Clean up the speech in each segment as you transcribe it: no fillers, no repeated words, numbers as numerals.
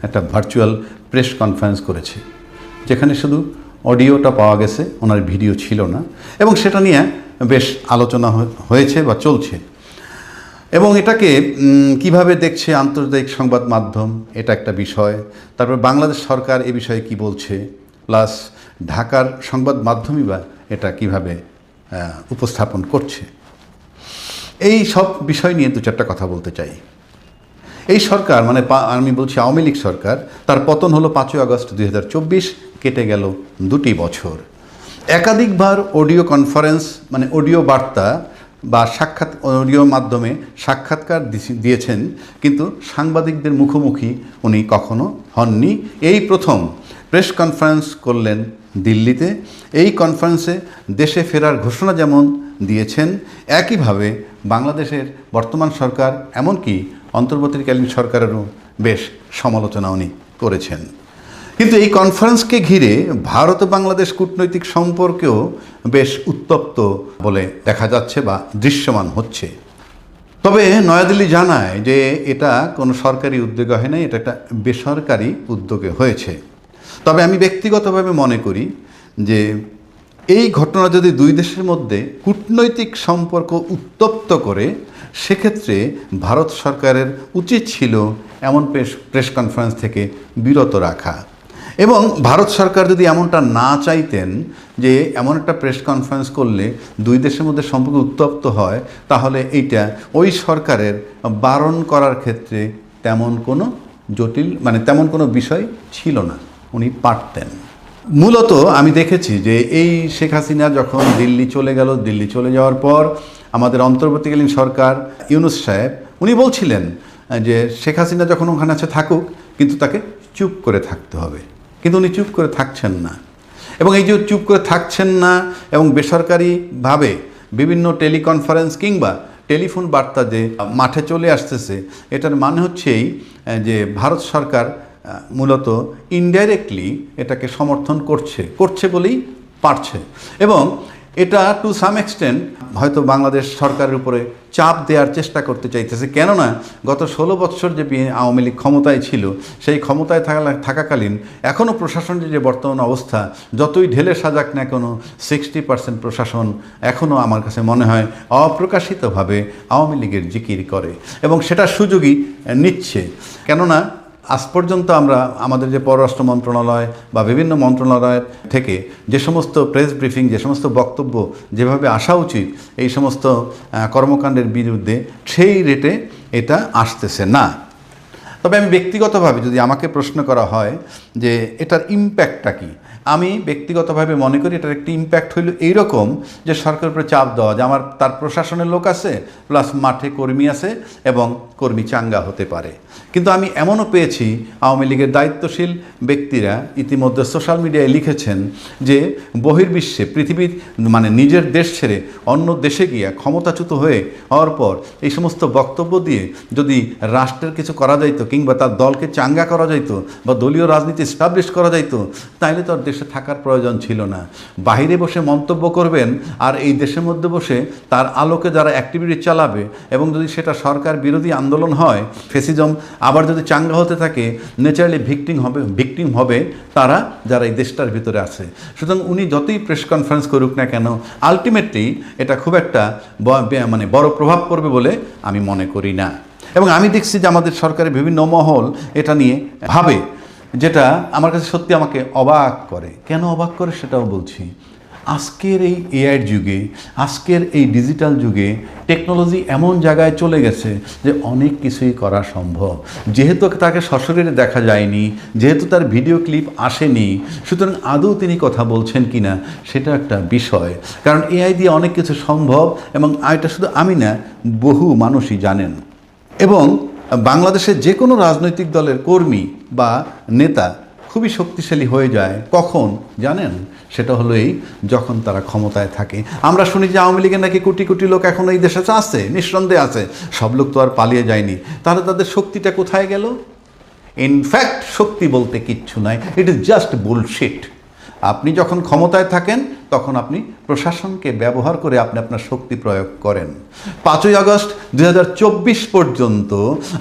একটা virtual press conference করেছে, যেখানে শুধু অডিওটা পাওয়া গেছে, ওনার ভিডিও ছিল না, এবং সেটা নিয়ে বেশ আলোচনা হয়েছে বা চলছে। এবং এটাকে কিভাবে দেখছে আন্তর্জাতিক সংবাদ মাধ্যম, এটা একটা বিষয়। তারপর বাংলাদেশ সরকার এ বিষয়ে কি বলছে, প্লাস ঢাকার সংবাদ মাধ্যমই বা এটা কিভাবে উপস্থাপন করছে, এই সব বিষয় নিয়ে দু চারটা কথা বলতে চাই। এই সরকার মানে আমি বলছি আওয়ামী লীগ সরকার, তার পতন হলো 5ই আগস্ট 2024, কেটে গেল 2টি বছর। একাধিকবার অডিও কনফারেন্স মানে অডিও বার্তা বা অডিও মাধ্যমে সাক্ষাৎকার দিয়েছেন, কিন্তু সাংবাদিকদের মুখোমুখি উনি কখনো হননি। এই প্রথম প্রেস কনফারেন্স করলেন দিল্লিতে। এই কনফারেন্সে দেশে ফেরার ঘোষণা যেমন দিয়েছেন, একইভাবে বাংলাদেশের বর্তমান সরকার এমনকি অন্তর্বর্তীকালীন সরকারেরও বেশ সমালোচনা উনি করেছেন। কিন্তু এই কনফারেন্সকে ঘিরে ভারত ও বাংলাদেশ কূটনৈতিক সম্পর্কেও বেশ উত্তপ্ত বলে দেখা যাচ্ছে বা দৃশ্যমান হচ্ছে। তবে নয়াদিল্লি জানায় যে এটা কোনো সরকারি উদ্যোগে হয় নাই, এটা একটা বেসরকারি উদ্যোগে হয়েছে। তবে আমি ব্যক্তিগতভাবে মনে করি যে এই ঘটনা যদি দুই দেশের মধ্যে কূটনৈতিক সম্পর্ক উত্তপ্ত করে, সেক্ষেত্রে ভারত সরকারের উচিত ছিল এমন প্রেস কনফারেন্স থেকে বিরত রাখা। এবং ভারত সরকার যদি এমনটা না চাইতেন যে এমন একটা প্রেস কনফারেন্স করলে দুই দেশের মধ্যে সম্পর্ক উত্তপ্ত হয়, তাহলে এইটা ওই সরকারের বারণ করার ক্ষেত্রে তেমন কোনো বিষয় ছিল না, উনি পারতেন। মূলত আমি দেখেছি যে এই শেখ হাসিনা যখন দিল্লি চলে গেল, দিল্লি চলে যাওয়ার পর আমাদের অন্তর্বর্তীকালীন সরকার ইউনূস সাহেব উনি বলছিলেন যে শেখ হাসিনা যখন ওখানে আছে থাকুক, কিন্তু তাকে চুপ করে থাকতে হবে। কিন্তু উনি চুপ করে থাকছেন না, এবং এই যে চুপ করে থাকছেন না এবং বেসরকারিভাবে বিভিন্ন টেলিকনফারেন্স কিংবা টেলিফোন বার্তা যে মাঠে চলে আসতেছে, এটার মানে হচ্ছে এই যে ভারত সরকার মূলত ইনডাইরেক্টলি এটাকে সমর্থন করছে বলেই পারছে। এবং এটা টু সাম এক্সটেন্ট হয়তো বাংলাদেশ সরকারের উপরে চাপ দেওয়ার চেষ্টা করতে চাইতেছে। কেননা গত 16 বছর যে আওয়ামী লীগ ক্ষমতায় ছিল, সেই ক্ষমতায় থাকাকালীন এখনও প্রশাসনের যে বর্তমান অবস্থা, যতই ঢেলে সাজাক না কোনো 60% প্রশাসন এখনও আমার কাছে মনে হয় অপ্রকাশিতভাবে আওয়ামী লীগের জিকির করে, এবং সেটা সুযোগই নিচ্ছে। কেননা আজ পর্যন্ত আমরা আমাদের যে পররাষ্ট্র মন্ত্রণালয় বা বিভিন্ন মন্ত্রণালয় থেকে যে সমস্ত প্রেস ব্রিফিং, যে সমস্ত বক্তব্য যেভাবে আসা উচিত এই সমস্ত কর্মকাণ্ডের বিরুদ্ধে, সেই রেটে এটা আসতেছে না। তবে আমি ব্যক্তিগতভাবে যদি আমাকে প্রশ্ন করা হয় যে এটার ইম্প্যাক্টটা কী, আমি ব্যক্তিগতভাবে মনে করি এটার একটি ইম্প্যাক্ট হইল এইরকম যে সরকারের উপরে চাপ দেওয়া, যে তার প্রশাসনের লোক আছে, প্লাস মাঠে কর্মী আছে, এবং কর্মী চাঙ্গা হতে পারে। কিন্তু আমি এমনও পেয়েছি আওয়ামী লীগের দায়িত্বশীল ব্যক্তিরা ইতিমধ্যে সোশ্যাল মিডিয়ায় লিখেছেন যে বহির্বিশ্বে পৃথিবীর মানে নিজের দেশ ছেড়ে অন্য দেশে গিয়া ক্ষমতাচ্যুত হওয়ার পর এই সমস্ত বক্তব্য দিয়ে যদি রাষ্ট্রের কিছু করা যাইত, কিংবা তার দলকে চাঙ্গা করা যাইত, বা দলীয় রাজনীতি এস্টাবলিশ করা যাইত, তাইলে তো আর দেশে থাকার প্রয়োজন ছিল না। বাইরে বসে মন্তব্য করবেন, আর এই দেশের মধ্যে বসে তার আলোকে যারা অ্যাক্টিভিটি চালাবে, এবং যদি সেটা সরকার বিরোধী আন্দোলন হয়, ফেসিজম আবার যদি চাঙ্গা হতে থাকে, ন্যাচারালি ভিকটিম হবে তারা যারা এই দেশটার ভিতরে আছে। সুতরাং উনি যতই প্রেস কনফারেন্স করুক না কেন, আলটিমেটলি এটা খুব একটা বড় প্রভাব পড়বে বলে আমি মনে করি না। এবং আমি দেখছি যে আমাদের সরকারের বিভিন্ন মহল এটা নিয়ে ভাবে, যেটা আমার কাছে সত্যি আমাকে অবাক করে। কেন অবাক করে সেটাও বলছি। আজকের এই এআইয়ের যুগে, আজকের এই ডিজিটাল যুগে টেকনোলজি এমন জায়গায় চলে গেছে যে অনেক কিছুই করা সম্ভব। যেহেতু তাকে সশরীরে দেখা যায়নি, যেহেতু তার ভিডিও ক্লিপ আসেনি, সুতরাং আদৌ তিনি কথা বলছেন কি না সেটা একটা বিষয়। কারণ এআই দিয়ে অনেক কিছু সম্ভব, এবং এটা শুধু আমি না, বহু মানুষই জানেন। এবং বাংলাদেশের যে কোনো রাজনৈতিক দলের কর্মী বা নেতা খুবই শক্তিশালী হয়ে যায় কখন জানেন? সেটা হলো যখন তারা ক্ষমতায় থাকে। আমরা শুনি যে আওয়ামী লীগের নাকি কোটি কোটি লোক এখন এই দেশে আছে, নিঃসন্দেহে আছে, সব লোক তো আর পালিয়ে যায়নি। তাহলে তাদের শক্তিটা কোথায় গেল? ইনফ্যাক্ট শক্তি বলতে কিচ্ছু নাই, ইট ইজ জাস্ট বুলশিট। আপনি যখন ক্ষমতায় থাকেন তখন আপনি প্রশাসনকে ব্যবহার করে আপনি আপনার শক্তি প্রয়োগ করেন। 5ই আগস্ট 2024 পর্যন্ত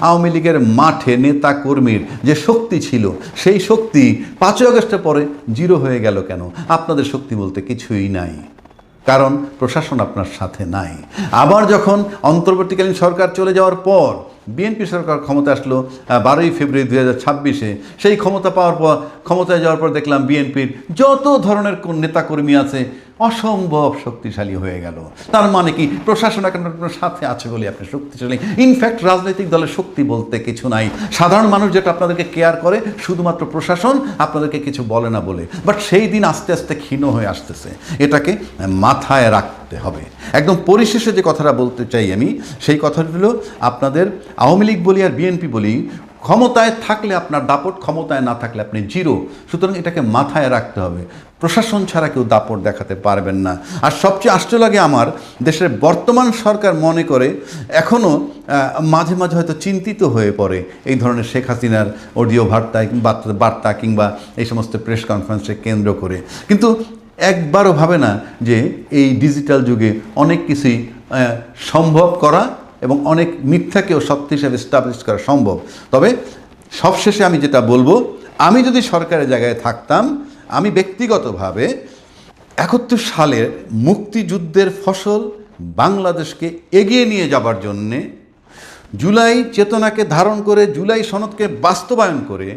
আওয়ামী লীগের মাঠে নেতা কর্মীর যে শক্তি ছিল, সেই শক্তি 5ই আগস্টের পরে জিরো হয়ে গেল কেন? আপনাদের শক্তি বলতে কিছুই নাই, কারণ প্রশাসন আপনার সাথে নাই। আবার যখন অন্তর্বর্তীকালীন সরকার চলে যাওয়ার পর বিএনপি সরকার ক্ষমতা আসলো 12ই ফেব্রুয়ারি 2026-এ, সেই ক্ষমতা পাওয়ার পর, ক্ষমতায় যাওয়ার পর দেখলাম বিএনপির যত ধরনের নেতাকর্মী আছে অসম্ভব শক্তিশালী হয়ে গেল। তার মানে কি? প্রশাসন এখন আপনার সাথে আছে বলে আপনি শক্তিশালী। ইনফ্যাক্ট রাজনৈতিক দলের শক্তি বলতে কিছু নাই। সাধারণ মানুষ যেটা আপনাদেরকে কেয়ার করে, শুধুমাত্র প্রশাসন আপনাদেরকে কিছু বলে না বলে। বাট সেই দিন আস্তে আস্তে ক্ষীণ হয়ে আসতেছে, এটাকে মাথায় রাখতে হবে। একদম পরিশেষে যে কথাটা বলতে চাই আমি, সেই কথাটা হলো আপনাদের আওয়ামী লীগ বলি আর বিএনপি বলি, ক্ষমতায় থাকলে আপনার দাপট, ক্ষমতায় না থাকলে আপনি জিরো। সুতরাং এটাকে মাথায় রাখতে হবে। প্রশাসন ছাড়া কেউ দাপট দেখাতে পারবেন না। আর সবচেয়ে আশ্চর্য লাগে আমার, দেশের বর্তমান সরকার মনে করে এখনও মাঝে মাঝে হয়তো চিন্তিত হয়ে পড়ে এই ধরনের শেখ হাসিনার অডিও বার্তা কিংবা এই সমস্ত প্রেস কনফারেন্সকে কেন্দ্র করে, কিন্তু একবারও ভাবে না যে এই ডিজিটাল যুগে অনেক কিছুই সম্ভব করা এবং অনেক মিথ্যাকেও সত্য হিসাবে এস্টাবলিশ করা সম্ভব। তবে সবশেষে আমি যেটা বলবো, আমি যদি সরকারের জায়গায় থাকতাম, আমি ব্যক্তিগতভাবে 71 সালের মুক্তিযুদ্ধের ফসল বাংলাদেশকে এগিয়ে নিয়ে যাবার জন্যে, জুলাই চেতনাকে ধারণ করে, জুলাই সনদকে বাস্তবায়ন করে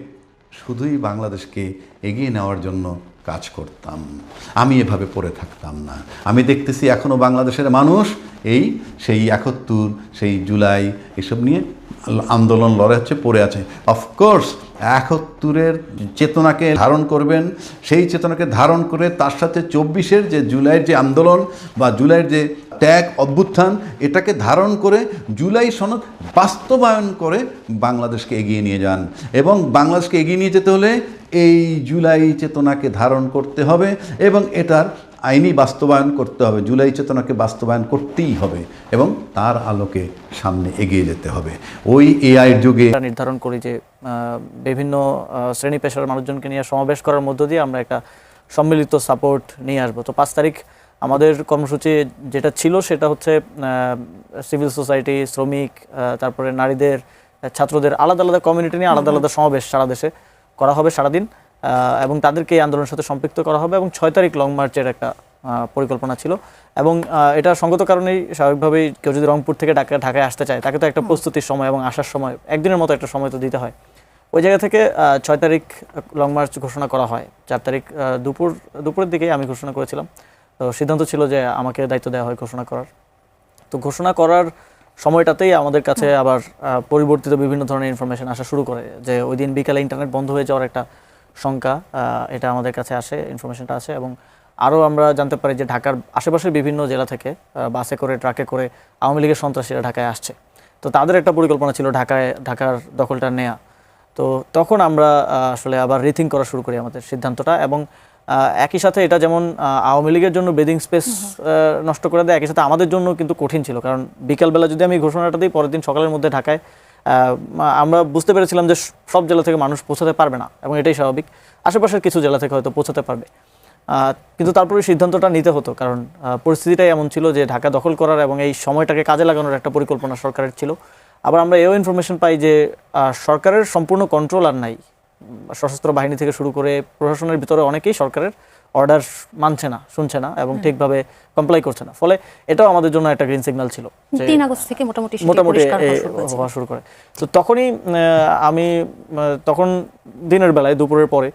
শুধুই বাংলাদেশকে এগিয়ে নেওয়ার জন্য কাজ করতাম। আমি এভাবে পড়ে থাকতাম না। আমি দেখতেছি এখনও বাংলাদেশের মানুষ সেই 71, সেই জুলাই, এসব নিয়ে আন্দোলন লড়ে হচ্ছে, পড়ে আছে। অফকোর্স 71-এর চেতনাকে ধারণ করবেন, সেই চেতনাকে ধারণ করে তার সাথে 24-এর যে জুলাইয়ের যে আন্দোলন বা জুলাইয়ের যে ত্যাগ অভ্যুত্থান, এটাকে ধারণ করে জুলাই সনদ বাস্তবায়ন করে বাংলাদেশকে এগিয়ে নিয়ে যান। এবং বাংলাদেশকে এগিয়ে নিয়ে যেতে হলে এই জুলাই চেতনাকে ধারণ করতে হবে এবং এটার আইনি বাস্তবায়ন করতে হবে। জুলাই চেতনাকে বাস্তবায়ন করতেই হবে এবং তার আলোকে সামনে এগিয়ে যেতে হবে। ওই এআইয়ের যুগে নির্ধারণ করি যে বিভিন্ন শ্রেণী পেশার মানুষজনকে নিয়ে সমাবেশ করার মধ্য দিয়ে আমরা একটা সম্মিলিত সাপোর্ট নিয়ে আসবো। তো 5 তারিখ আমাদের কর্মসূচি যেটা ছিল সেটা হচ্ছে সিভিল সোসাইটি, শ্রমিক, তারপরে নারীদের, ছাত্রদের, আলাদা আলাদা কমিউনিটি নিয়ে আলাদা আলাদা সমাবেশ সারা দেশে করা হবে সারাদিন, এবং তাদেরকে এই আন্দোলনের সাথে সম্পৃক্ত করা হবে। এবং 6 তারিখ লং মার্চের একটা পরিকল্পনা ছিল। এবং এটা সঙ্গত কারণেই স্বাভাবিকভাবেই কেউ যদি রংপুর থেকে ঢাকায় আসতে চায়, তাকে তো একটা প্রস্তুতির সময় এবং আসার সময় একদিনের মতো একটা সময় তো দিতে হয়। ওই জায়গা থেকে 6 তারিখ লং মার্চ ঘোষণা করা হয়। 4 তারিখ দুপুরের দিকেই আমি ঘোষণা করেছিলাম। তো সিদ্ধান্ত ছিল যে আমাকে দায়িত্ব দেওয়া হয় ঘোষণা করার। তো ঘোষণা করার সময়টাতেই আমাদের কাছে আবার পরিবর্তিত বিভিন্ন ধরনের ইনফরমেশন আসা শুরু করে, যে ওই দিন বিকালে ইন্টারনেট বন্ধ হয়ে যাওয়ার একটা শঙ্কা, এটা আমাদের কাছে আসে, ইনফরমেশনটা আসে। এবং আরও আমরা জানতে পারি যে ঢাকার আশেপাশের বিভিন্ন জেলা থেকে বাসে করে, ট্রাকে করে আওয়ামী লীগের সন্ত্রাসীরা ঢাকায় আসছে। তো তাদের একটা পরিকল্পনা ছিল ঢাকার দখলটা নেয়া। তো তখন আমরা আসলে আবার রিথিঙ্ক করা শুরু করি আমাদের সিদ্ধান্তটা। এবং একই সাথে এটা যেমন আওয়ামী লীগের জন্য বেদিং স্পেস নষ্ট করে দেয়, একই সাথে আমাদের জন্য কিন্তু কঠিন ছিল। কারণ বিকালবেলা যদি আমি ঘোষণাটা দিই, পরের দিন সকালের মধ্যে ঢাকায় আমরা বুঝতে পেরেছিলাম যে সব জেলা থেকে মানুষ পৌঁছাতে পারবে না, এবং এটাই স্বাভাবিক। আশেপাশের কিছু জেলা থেকে হয়তো পৌঁছাতে পারবে, কিন্তু তারপরে সিদ্ধান্তটা নিতে হতো, কারণ পরিস্থিতিটাই এমন ছিল যে ঢাকা দখল করার এবং এই সময়টাকে কাজে লাগানোর একটা পরিকল্পনা সরকারের ছিল। আবার আমরা এও ইনফরমেশন পাই যে সরকারের সম্পূর্ণ কন্ট্রোল আর নাই। সশস্ত্র বাহিনী থেকে শুরু করে প্রশাসনের ভিতরে অনেকেই সরকারের অর্ডার মানছে না, শুনছে না এবং ঠিকভাবে কমপ্লাই করছে না। ফলে এটাও আমাদের জন্য একটা গ্রিন সিগন্যাল ছিল। 3 আগস্ট থেকে মোটামুটি হওয়া শুরু করে। তো তখনই আমি তখন দিনের বেলায়, দুপুরের পরে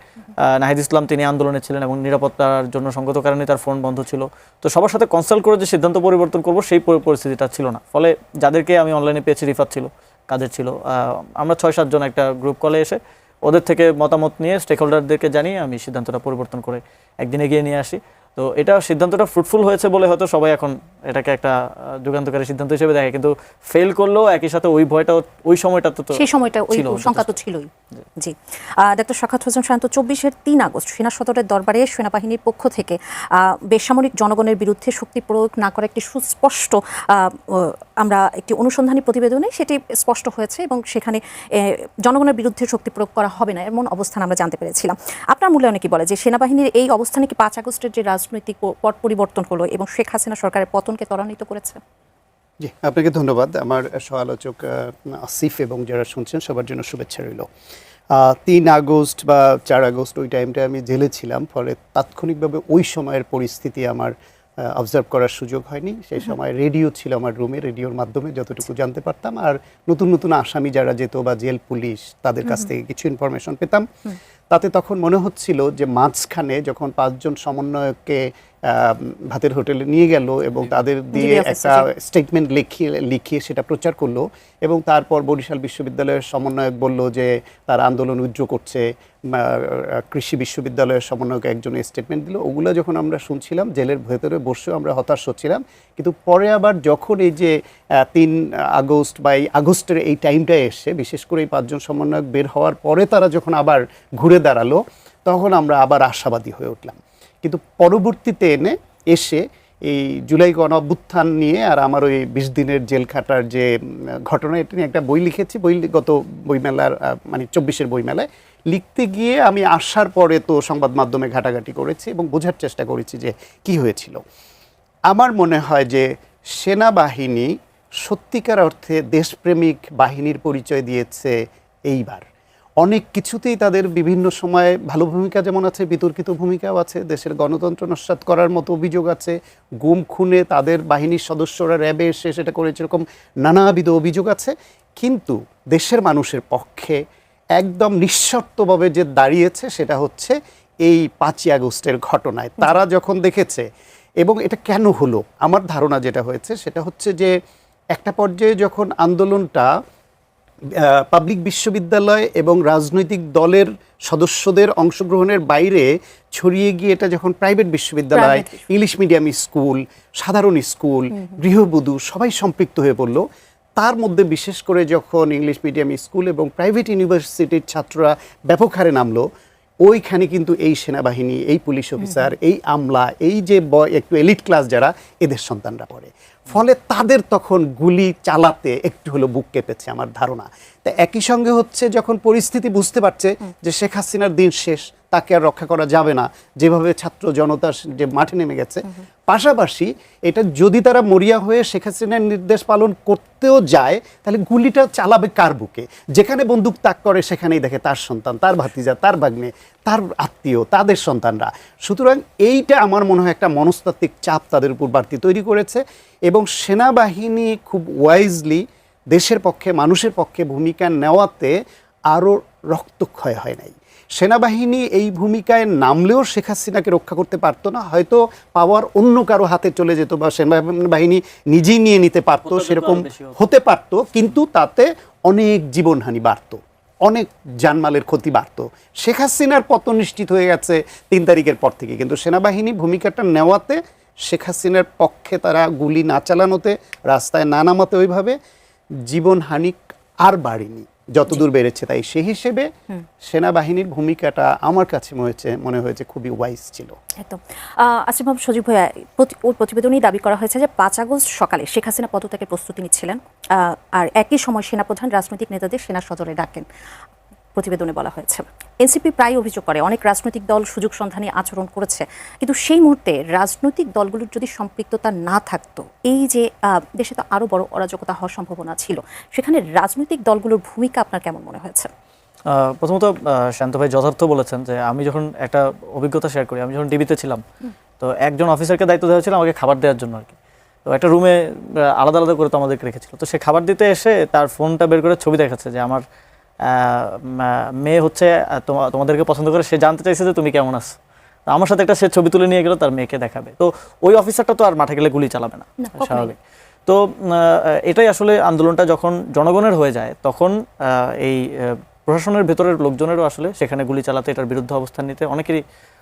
নাহিদ ইসলাম তিনি আন্দোলনে ছিলেন এবং নিরাপত্তার জন্য সঙ্গত কারণে তার ফোন বন্ধ ছিল। তো সবার সাথে কনসাল্ট করে যে সিদ্ধান্ত পরিবর্তন করব, সেই পরিস্থিতিটা ছিল না। ফলে যাদেরকে আমি অনলাইনে পেয়েছি, রিফাত ছিল, কাদের ছিল, আমরা 6-7 জন একটা গ্রুপ কলে এসে ওদের থেকে মতামত নিয়ে স্টেক হোল্ডারদেরকে জানিয়ে আমি সিদ্ধান্তটা পরিবর্তন করে একদিন এগিয়ে নিয়ে আসি। তো এটা সিদ্ধান্তটা ফ্রুটফুল হয়েছে বলে হয়তো সবাই এখন এটাকে একটা যুগান্তকারী সিদ্ধান্ত হিসেবে দেখে, কিন্তু ফেল করলেও একই সাথে ওই ভয়টা ওই সময়টা তো সেই সময়টা ওই সংখ্যা তো ছিলই। জি, ডক্টর সাখাওয়াত হোসেন শান্ত, 24-এর 3 আগস্ট সেনা সদরের দরবারে সেনাবাহিনীর পক্ষ থেকে বেসামরিক জনগণের বিরুদ্ধে শক্তি প্রয়োগ না করা একটি সুস্পষ্ট, আমরা একটি অনুসন্ধানী প্রতিবেদনে সেটি স্পষ্ট হয়েছে এবং সেখানে জনগণের বিরুদ্ধে শক্তি প্রয়োগ করা হবে না এমন অবস্থান আমরা জানতে পেরেছিলাম। আপনার মূল্যায়নে কি বলে যে সেনাবাহিনীর এই অবস্থানে কি 5 আগস্টের যে রাজনৈতিক পট পরিবর্তন হলো এবং শেখ হাসিনা সরকারের পতনকে ত্বরান্বিত করেছে? জি, আপনাকে ধন্যবাদ। আমার সহ-আলোচক আসিফ এবং যারা শুনছেন সবার জন্য শুভেচ্ছা রইল। 3 আগস্ট বা 4 আগস্ট ওই টাইমটা আমি জেলে ছিলাম, ফলে তাৎক্ষণিকভাবে ওই সময়ের পরিস্থিতি আমার অবজার্ভ করার সুযোগ হয়নি। সেই সময় রেডিও ছিল আমার রুমে, রেডিওর মাধ্যমে যতটুকু জানতে পারতাম, আর নতুন নতুন আসামি যারা যেত বা জেল পুলিশ তাদের কাছ থেকে কিছু ইনফরমেশন পেতাম। তাতে তখন মনে হচ্ছিল যে মাঝখানে যখন 5 জন সমন্বয়ককে ভাতের হোটেলে নিয়ে গেল এবং তাদের দিয়ে একটা স্টেটমেন্ট লিখিয়ে সেটা প্রচার করলো, এবং তারপর বরিশাল বিশ্ববিদ্যালয়ের সমন্বয়ক বলল যে তারা আন্দোলন উজ্জ্ব করছে, কৃষি বিশ্ববিদ্যালয়ের সমন্বয়ক একজন স্টেটমেন্ট দিল। ওগুলো যখন আমরা শুনছিলাম জেলের ভেতরে বসেও আমরা হতাশ হচ্ছিলাম। কিন্তু পরে আবার যখন এই যে 3 আগস্ট বা এই আগস্টের এই টাইমটা এসে, বিশেষ করে এই 5 জন সমন্বয়ক বের হওয়ার পরে তারা যখন আবার ঘুরে দাঁড়ালো, তখন আমরা আবার আশাবাদী হয়ে উঠলাম। কিন্তু পরবর্তীতে এসে এই জুলাই গণঅভ্যুত্থান নিয়ে আর আমার ওই 20 দিনের জেল খাটার যে ঘটনা, এটা নিয়ে একটা বই লিখেছি। গত বইমেলার মানে 24-এর বইমেলায় লিখতে গিয়ে আমি আসার পরে তো সংবাদ মাধ্যমে ঘাটাঘাটি করেছি এবং বোঝার চেষ্টা করেছি যে কি হয়েছিল। আমার মনে হয় যে সেনাবাহিনী সত্যিকার অর্থে দেশপ্রেমিক বাহিনীর পরিচয় দিয়েছে এইবার। অনেক কিছুতেই তাদের বিভিন্ন সময়ে ভালো ভূমিকা যেমন আছে, বিতর্কিত ভূমিকাও আছে। দেশের গণতন্ত্র নস্যাৎ করার মতো অভিযোগ আছে, গুম খুনে তাদের বাহিনীর সদস্যরা র্যাবে এসে সেটা করেছে, এরকম নানাবিধ অভিযোগ আছে। কিন্তু দেশের মানুষের পক্ষে একদম নিঃশর্তভাবে যে দাঁড়িয়েছে সেটা হচ্ছে এই 5ই আগস্টের ঘটনায়। তারা যখন দেখেছে, এবং এটা কেন হলো, আমার ধারণা যেটা হয়েছে সেটা হচ্ছে যে একটা পর্যায়ে যখন আন্দোলনটা পাবলিক বিশ্ববিদ্যালয় এবং রাজনৈতিক দলের সদস্যদের অংশগ্রহণের বাইরে ছড়িয়ে গিয়ে এটা যখন প্রাইভেট বিশ্ববিদ্যালয়, ইংলিশ মিডিয়াম স্কুল, সাধারণ স্কুল, গৃহবধূ সবাই সম্পৃক্ত হয়ে পড়ল, তার মধ্যে বিশেষ করে যখন ইংলিশ মিডিয়াম স্কুল এবং প্রাইভেট ইউনিভার্সিটির ছাত্ররা ব্যাপক হারে নামলো, ওইখানে কিন্তু এই সেনাবাহিনী, এই পুলিশ অফিসার, এই আমলা, এই যে একটু এলিট ক্লাস যারা, এদের সন্তানরা পড়ে। ফলে তাদের তখন গুলি চালাতে একটু হলো বুক কেঁপেছে আমার ধারণা। তা একই সঙ্গে হচ্ছে যখন পরিস্থিতি বুঝতে পারছে যে শেখ হাসিনার দিন শেষ, তাকে আর রক্ষা করা যাবে না, যেভাবে ছাত্র জনতা যে মাঠে নেমে গেছে, পাশাপাশি এটা যদি তারা মরিয়া হয়ে শেখ হাসিনার নির্দেশ পালন করতেও যায়, তাহলে গুলিটা চালাবে কার বুকে? যেখানে বন্দুক তাক করে সেখানেই দেখে তার সন্তান, তার ভাতিজা, তার ভাগ্নে, তার আত্মীয়, তাদের সন্তানরা। সুতরাং এইটা আমার মনে হয় একটা মনস্তাত্ত্বিক চাপ তাদের উপর বাড়তি তৈরি করেছে, এবং সেনাবাহিনী খুব ওয়াইজলি দেশের পক্ষে, মানুষের পক্ষে ভূমিকা নেওয়াতে আরও রক্তক্ষয় হয় নাই। সেনাবাহিনী এই ভূমিকায় নামলেও শেখ হাসিনাকে রক্ষা করতে পারতো না, হয়তো পাওয়ার অন্য কারো হাতে চলে যেত বা সেনাবাহিনী নিজেই নিয়ে নিতে পারতো, সেরকম হতে পারতো। কিন্তু তাতে অনেক জীবনহানি বাড়তো, অনেক জানমালের ক্ষতি বাড়তো। শেখ হাসিনার পতন নিশ্চিত হয়ে গেছে 3 তারিখের পর থেকে, কিন্তু সেনাবাহিনী ভূমিকাটা নেওয়াতে, শেখ হাসিনার পক্ষে তারা গুলি না চালানোতে, রাস্তায় না নামাতে, ওইভাবে জীবনহানি আর বাড়েনি, যতদূর বেড়েছে। তাই সেই হিসেবে সেনাবাহিনীর ভূমিকাটা আমার কাছে মনে হয়েছে খুবই ওয়াইজ ছিল। একদম। আসিফ মোহাম্মদ সজীব ভাইয়া, ওর প্রতিবেদনেই দাবি করা হয়েছে যে 5 আগস্ট সকালে শেখ হাসিনা পদত্যাগের প্রস্তুতি নিচ্ছিলেন, আর একই সময় সেনাপ্রধান রাজনৈতিক নেতাদের সেনা সদরে ডাকেন। প্রতিবেদনে বলা হয়েছে এনসিপি প্রায় অভিযোগ করে অনেক রাজনৈতিক দল সুযোগ সন্ধানী আচরণ করেছে, কিন্তু সেই মুহূর্তে রাজনৈতিক দলগুলোর যদি সম্পৃক্ততা না থাকতো, এই যে দেশে তো আরও বড় অরাজকতা হওয়ার সম্ভাবনা ছিল, সেখানে রাজনৈতিক দলগুলোর ভূমিকা আপনার কেমন মনে হয়েছে? প্রথমত শান্ত ভাই যথার্থ বলেছেন যে আমি যখন একটা অভিজ্ঞতা শেয়ার করি, আমি যখন ডিবিতে ছিলাম, তো একজন অফিসারকে দায়িত্ব দেওয়া ছিল আমাকে খাবার দেওয়ার জন্য আর কি। তো একটা রুমে আলাদা আলাদা করে তো আমাদেরকে রেখেছিল। তো সে খাবার দিতে এসে তার ফোনটা বের করে ছবি দেখাচ্ছে যে আমার মেয়ে হচ্ছে তোমাদেরকে পছন্দ করে, সে জানতে চাইছে যে তুমি কেমন আছো। আমার সাথে একটা সে ছবি তুলে নিয়ে গেল, তার মেয়েকে দেখাবে। তো ওই অফিসারটা তো আর মাঠে গেলে গুলি চালাবে না, স্বাভাবিক। তো এটাই আসলে আন্দোলনটা যখন জনগণের হয়ে যায়, তখন এই প্রশাসনের ভেতরের লোকজনেরও আসলে সেখানে গুলি চালাতে, এটার বিরুদ্ধে অবস্থান নিতে অনেকেরই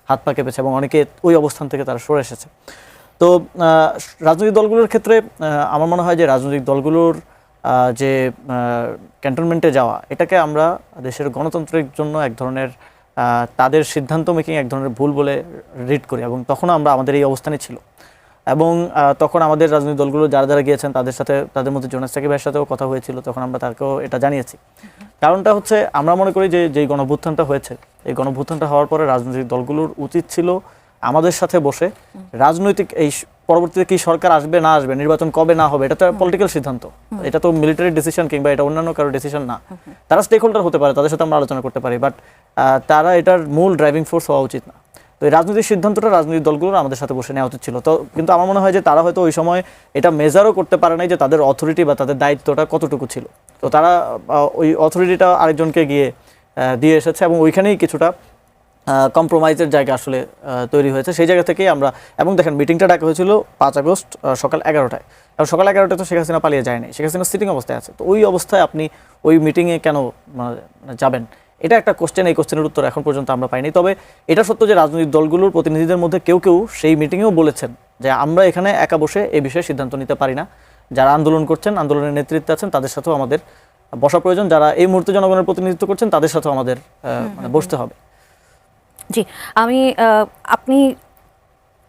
হাত পা কেঁপেছে এবং অনেকে ওই অবস্থান থেকে তারা সরে এসেছে। তো রাজনৈতিক দলগুলোর ক্ষেত্রে আমার মনে হয় যে রাজনৈতিক দলগুলোর যে ক্যান্টনমেন্টে যাওয়া, এটাকে আমরা দেশের গণতন্ত্রের জন্য এক ধরনের তাদের সিদ্ধান্ত মেকিং এক ধরনের ভুল বলে রিড করি, এবং তখন আমরা আমাদের এই অবস্থানে ছিল। এবং তখন আমাদের রাজনৈতিক দলগুলো যারা যারা গিয়েছেন তাদের সাথে, তাদের মধ্যে জোনাস সাকিব ভাইয়ের সাথেও কথা হয়েছিল, তখন আমরা তাকেও এটা জানিয়েছি। কারণটা হচ্ছে আমরা মনে করি যে যেই গণভ্যুত্থানটা হয়েছে, এই গণভ্যুত্থানটা হওয়ার পরে রাজনৈতিক দলগুলোর উচিত ছিল আমাদের সাথে বসে রাজনৈতিক এই পরবর্তীতে কি সরকার আসবে না আসবে, নির্বাচন কবে না হবে, এটা তো পলিটিক্যাল সিদ্ধান্ত, এটা তো মিলিটারি ডিসিশন কিংবা এটা অন্যান্য কারো ডিসিশন না। তারা স্টেক হোল্ডার হতে পারে, তাদের সাথে আমরা আলোচনা করতে পারি, বাট তারা এটার মূল ড্রাইভিং ফোর্স হওয়া উচিত না। তো এই রাজনৈতিক সিদ্ধান্তটা রাজনৈতিক দলগুলোর আমাদের সাথে বসে নেওয়া উচিত ছিল। তো কিন্তু আমার মনে হয় যে তারা হয়তো ওই সময় এটা মেজারও করতে পারে নাই যে তাদের অথরিটি বা তাদের দায়িত্বটা কতটুকু ছিল। তো তারা ওই অথরিটিটা আরেকজনকে গিয়ে দিয়ে এসেছে এবং ওইখানেই কিছুটা কম্প্রোমাইজের জায়গা আসলে তৈরি হয়েছে। সেই জায়গা থেকেই আমরা, এবং দেখেন মিটিংটা ডাকা হয়েছিল 5 আগস্ট সকাল 11টায়, এবং সকাল 11টায় তো শেখ হাসিনা পালিয়ে যায়নি, শেখ হাসিনা সিটিং অবস্থায় আছে। তো ওই অবস্থায় আপনি ওই মিটিংয়ে কেন যাবেন, এটা একটা কোশ্চেন। এই কোশ্চেনের উত্তর এখন পর্যন্ত আমরা পাইনি। তবে এটা সত্য যে রাজনৈতিক দলগুলোর প্রতিনিধিদের মধ্যে কেউ কেউ সেই মিটিংয়েও বলেছেন যে আমরা এখানে একা বসে এই বিষয়ে সিদ্ধান্ত নিতে পারি না, যারা আন্দোলন করছেন, আন্দোলনের নেতৃত্বে আছেন, তাদের সাথেও আমাদের বসা প্রয়োজন, যারা এই মুহূর্তে জনগণের প্রতিনিধিত্ব করছেন তাদের সাথেও আমাদের বসতে হবে। জি, আপনি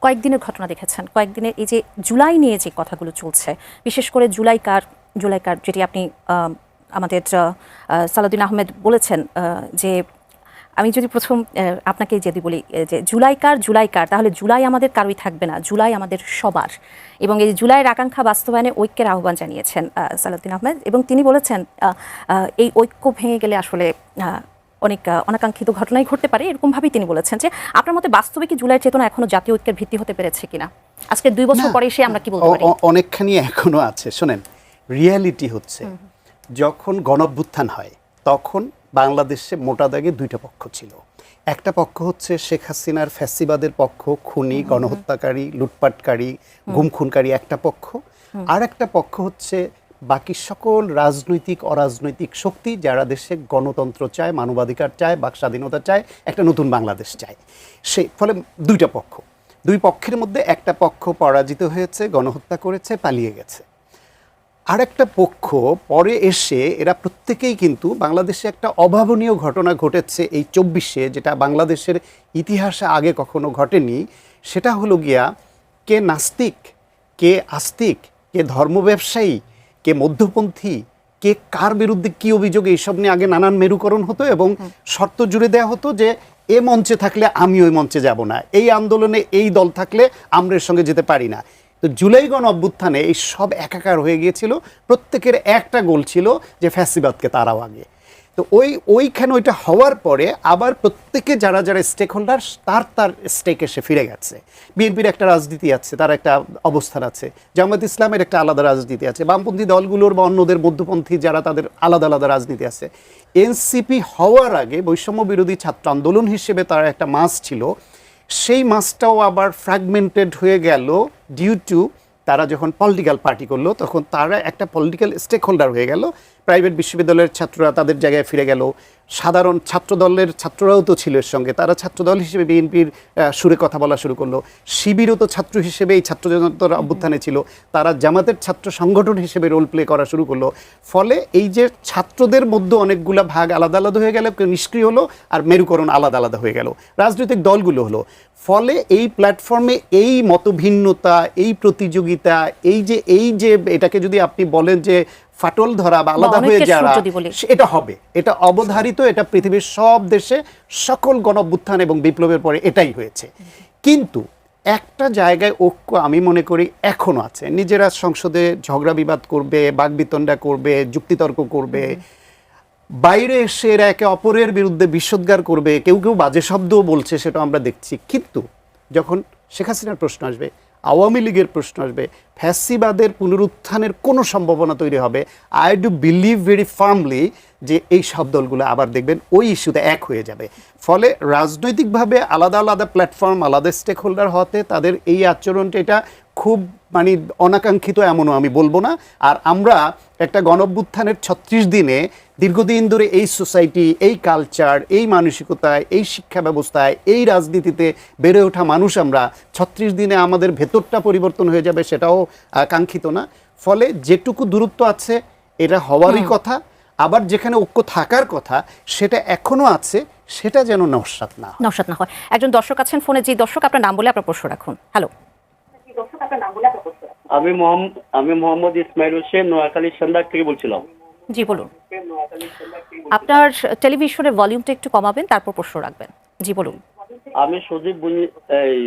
কয়েকদিনের ঘটনা দেখেছেন, কয়েকদিনের এই যে জুলাই নিয়ে যে কথাগুলো চলছে, বিশেষ করে জুলাই কার যেটি আপনি আমাদের সালাউদ্দিন আহমেদ বলেছেন, যে আমি যদি প্রথম আপনাকে যদি বলি যে জুলাই কার, তাহলে জুলাই আমাদের কারোই থাকবে না, জুলাই আমাদের সবার। এবং এই জুলাইয়ের আকাঙ্ক্ষা বাস্তবায়নে ঐক্যের আহ্বান জানিয়েছেন সালাউদ্দিন আহমেদ, এবং তিনি বলেছেন এই ঐক্য ভেঙে গেলে আসলে অনেক অনাকাঙ্ক্ষিত ঘটনাই ঘটতে পারে, এরকমভাবেই তিনি বলেছেন। যে আপনার মতে বাস্তবে কি জুলাইয়ের চেতনা এখনো জাতীয় ঐক্যের ভিত্তি হতে পেরেছে কিনা? আজকে 2 বছর পরে এসে আমরা কি বলতে পারি? অনেকখানি এখনো আছে। শোনেন, রিয়ালিটি হচ্ছে যখন গণঅভ্যুত্থান হয় তখন বাংলাদেশে মোটা দাগে 2টা পক্ষ ছিল। একটা পক্ষ হচ্ছে শেখ হাসিনার ফ্যাসিবাদের পক্ষ, খুনি, গণহত্যাকারী, লুটপাটকারী, গুমখুনকারী একটা পক্ষ। আর একটা পক্ষ হচ্ছে বাকি সকল রাজনৈতিক অরাজনৈতিক শক্তি যারা দেশে গণতন্ত্র চায়, মানবাধিকার চায়, বাক স্বাধীনতা চায়, একটা নতুন বাংলাদেশ চায়। সেই ফলে 2টা পক্ষ, 2 পক্ষের মধ্যে একটা পক্ষ পরাজিত হয়েছে, গণহত্যা করেছে, পালিয়ে গেছে। আরেকটা পক্ষ পরে এসে এরা প্রত্যেকেই কিন্তু বাংলাদেশে একটা অভাবনীয় ঘটনা ঘটেছে এই 24-এ, যেটা বাংলাদেশের ইতিহাসে আগে কখনো ঘটেনি। সেটা হলো গিয়া কে নাস্তিক, কে আস্তিক, কে ধর্ম ব্যবসায়ী, কে মধ্যপন্থী, কে কার বিরুদ্ধে কী অভিযোগ, এইসব নিয়ে আগে নানান মেরুকরণ হতো এবং শর্ত জুড়ে দেওয়া হতো যে এ মঞ্চে থাকলে আমি ওই মঞ্চে যাব না, এই আন্দোলনে এই দল থাকলে আমরা এর সঙ্গে যেতে পারি না। তো জুলাই গণ অভ্যুত্থানে এই সব একাকার হয়ে গিয়েছিল। প্রত্যেকের একটা গোল ছিল যে ফ্যাসিবাদকে তারাও আগে। তো ওইখানে ওইটা হওয়ার পরে আবার প্রত্যেকে যারা যারা স্টেক হোল্ডার তার স্টেক এসে ফিরে গেছে। বিএনপির একটা রাজনীতি আছে, তার একটা অবস্থান আছে, জামায়াত ইসলামের একটা আলাদা রাজনীতি আছে, বামপন্থী দলগুলোর বা অন্যদের মধ্যপন্থী যারা তাদের আলাদা আলাদা রাজনীতি আছে। এনসিপি হওয়ার আগে বৈষম্য বিরোধী ছাত্র আন্দোলন হিসেবে তার একটা মাস ছিল, সেই মাসটাও আবার ফ্র্যাগমেন্টেড হয়ে গেল ডিউ টু তারা যখন পলিটিক্যাল পার্টি করলো তখন তারা একটা পলিটিক্যাল স্টেক হোল্ডার হয়ে গেল। প্রাইভেট বিশ্ববিদ্যালয়ের ছাত্ররা তাদের জায়গায় ফিরে গেল, সাধারণ ছাত্র দলের ছাত্ররাও তো ছিল এর সঙ্গে, তারা ছাত্রদল হিসেবে বিএনপির সুরে কথা বলা শুরু করলো। শিবিরও তো ছাত্র হিসেবে এই ছাত্র জনতার অভ্যুত্থানে ছিল, তারা জামাতের ছাত্র সংগঠন হিসেবে রোল প্লে করা শুরু করলো। ফলে এই যে ছাত্রদের মধ্যে অনেকগুলা ভাগ আলাদা আলাদা হয়ে গেল, নিষ্ক্রিয় হলো, আর মেরুকরণ আলাদা আলাদা হয়ে গেল, রাজনৈতিক দলগুলো হলো। ফলে এই প্ল্যাটফর্মে এই মতভিন্নতা, এই প্রতিযোগিতা, এই যে এটাকে যদি আপনি বলেন যে ফাটল ধরা বা আলাদা হয়ে যাওয়া, এটা হবে, এটা অবধারিত, এটা পৃথিবীর সব দেশে সকল গণঅভ্যুত্থান এবং বিপ্লবের পরে এটাই হয়েছে। কিন্তু একটা জায়গায় ঐক্য আমি মনে করি এখনো আছে। নিজেরা সংসদে ঝগড়া বিবাদ করবে, বাকবিতণ্ডা করবে, যুক্তিতর্ক করবে, বাইরে এসে এরা একে অপরের বিরুদ্ধে বিষোদ্গার করবে, কেউ কেউ বাজে শব্দও বলছে, সেটা আমরা দেখছি। কিন্তু যখন শেখ হাসিনার প্রশ্ন আসবে, আওয়ামী লীগের প্রশ্ন আসবে, ফ্যাসিবাদের পুনরুত্থানের কোনো সম্ভাবনা তৈরি হবে, I do believe very firmly যে এই সব দলগুলো আবার দেখবেন ওই ইস্যুতে এক হয়ে যাবে। ফলে রাজনৈতিকভাবে আলাদা আলাদা প্ল্যাটফর্ম, আলাদা স্টেক হোল্ডার হতে তাদের এই আচরণটা এটা খুব মানে অনাকাঙ্ক্ষিত এমনও আমি বলবো না। আর আমরা একটা গণঅভ্যুত্থানের 36 দিনে দীর্ঘদিন ধরে এই সোসাইটি, এই কালচার, এই মানসিকতায়, এই শিক্ষা ব্যবস্থায়, এই রাজনীতিতে বেড়ে ওঠা মানুষ, আমরা 36 দিনে আমাদের ভেতরটা পরিবর্তন হয়ে যাবে সেটাও কাঙ্ক্ষিত না। ফলে যেটুকু দূরত্ব আছে এটা হওয়ারই কথা, আবার যেখানে ঐক্য থাকার কথা সেটা এখনো আছে, সেটা যেন নস্যাৎ না হয়। একজন দর্শক আছেন ফোনে, যে দর্শক আপনার নাম বলে আপনার প্রশ্ন রাখুন। হ্যালো, আমি মোহাম্মদ ইসমাইল হোসেন, নোয়াখালী সন্ধ্যা থেকে বলছিলাম। জি বলুন। আপনার টেলিভিশনের ভলিউমটা একটু কমাবেন, তারপর প্রশ্ন রাখবেন। জি বলুন। আমি সজীব এই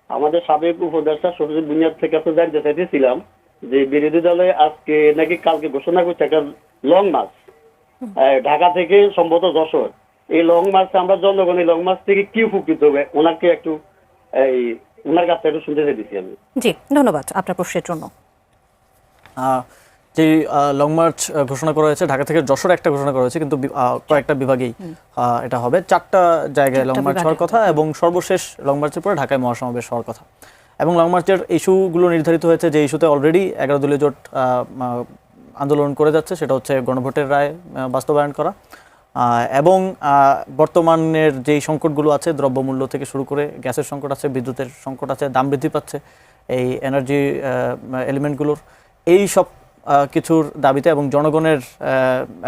আমাদের সাবেক উপদেষ্টা সজীব বুনিয়াদ থেকে আপনি জানতে চাইতেছিলাম যে বিরোধী দলে আজকে নাকি কালকে ঘোষণা করছে একটা লং মার্চ ঢাকা থেকে সম্ভবত যশোর। এই লং মার্চে আমরা জনগণ এই লং মার্চ থেকে কি উপকৃত হবে ওনাকে একটু ওনার কাছে একটু শুনতে চাইতেছি আমি। জি, ধন্যবাদ আপনার প্রশ্নের জন্য। যে লং মার্চ ঘোষণা করা হয়েছে ঢাকা থেকে যশোর একটা ঘোষণা করা হয়েছে, কিন্তু কয়েকটা বিভাগেই এটা হবে। 4টা জায়গায় লং মার্চ হওয়ার কথা এবং সর্বশেষ লং মার্চের পরে ঢাকায় মহাসমাবেশ হওয়ার কথা। এবং লং মার্চের ইস্যুগুলো নির্ধারিত হয়েছে, যে ইস্যুতে অলরেডি 11 দলীয় জোট আন্দোলন করে যাচ্ছে, সেটা হচ্ছে গণভোটের রায় বাস্তবায়ন করা এবং বর্তমানের যেই সংকটগুলো আছে, দ্রব্যমূল্য থেকে শুরু করে গ্যাসের সংকট আছে, বিদ্যুতের সংকট আছে, দাম বৃদ্ধি পাচ্ছে এই এনার্জি এলিমেন্টগুলোর, এই সব কিছুর দাবিতে এবং জনগণের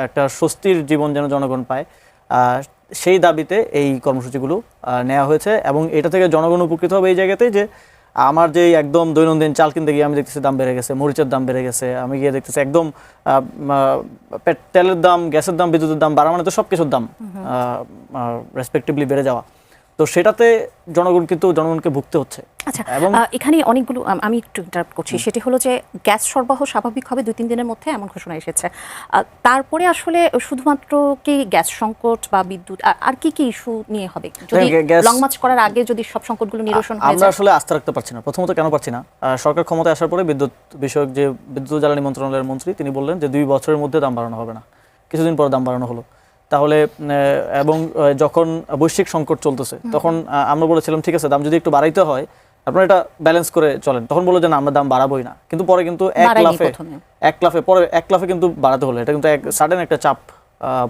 একটা স্বস্তির জীবন যেন জনগণ পায়, সেই দাবিতে এই কর্মসূচিগুলো নেওয়া হয়েছে। এবং এটা থেকে জনগণ উপকৃত হবে এই জায়গাতে যে আমার যে একদম দৈনন্দিন চাল কিনতে গিয়ে আমি দেখতেছি দাম বেড়ে গেছে, মরিচের দাম বেড়ে গেছে, আমি গিয়ে দেখতেছি একদম তেলের দাম, গ্যাসের দাম, বিদ্যুতের দাম বাড়া মানে তো সব কিছুর দাম রেসপেক্টিভলি বেড়ে যাওয়া, তো সেটাতে জনগণ কিন্তু জনগণকে ভুগতে হচ্ছে। আচ্ছা, এবং এখানে অনেকগুলো আমি একটু ইন্টারাপ্ট করছি, সেটি হলো যে গ্যাস সরবরাহ স্বাভাবিক হবে 2-3 দিনের মধ্যে, এমন ঘোষণা এসেছে। তারপরে আসলে শুধুমাত্র কি গ্যাস সংকট বা বিদ্যুৎ আর কি কি ইস্যু নিয়ে হবে যদি লং মার্চ করার আগে যদি সব সংকটগুলো নিরসন হয়ে যায়? আমরা আসলে আস্থা রাখতে পারছি না। প্রথমত কেন পারছি না, সরকার ক্ষমতায় আসার পরে বিদ্যুৎ বিষয়ক যে বিদ্যুৎ জ্বালানি মন্ত্রণালয়ের মন্ত্রী তিনি বললেন যে 2 বছরের মধ্যে দাম বাড়ানো হবে না, কিছুদিন পর দাম বাড়ানো হলো। তাহলে এবং যখন বৈশ্বিক সংকট চলতেছে তখন আমরা বলেছিলাম ঠিক আছে দাম যদি একটু বাড়াইতে হয় আপনারা এটা ব্যালেন্স করে চলেন, তখন বললো যে না আমরা দাম বাড়াবোই না, কিন্তু পরে কিন্তু এক লাফে কিন্তু বাড়াতে হলো। এটা কিন্তু এক সাডেন একটা চাপ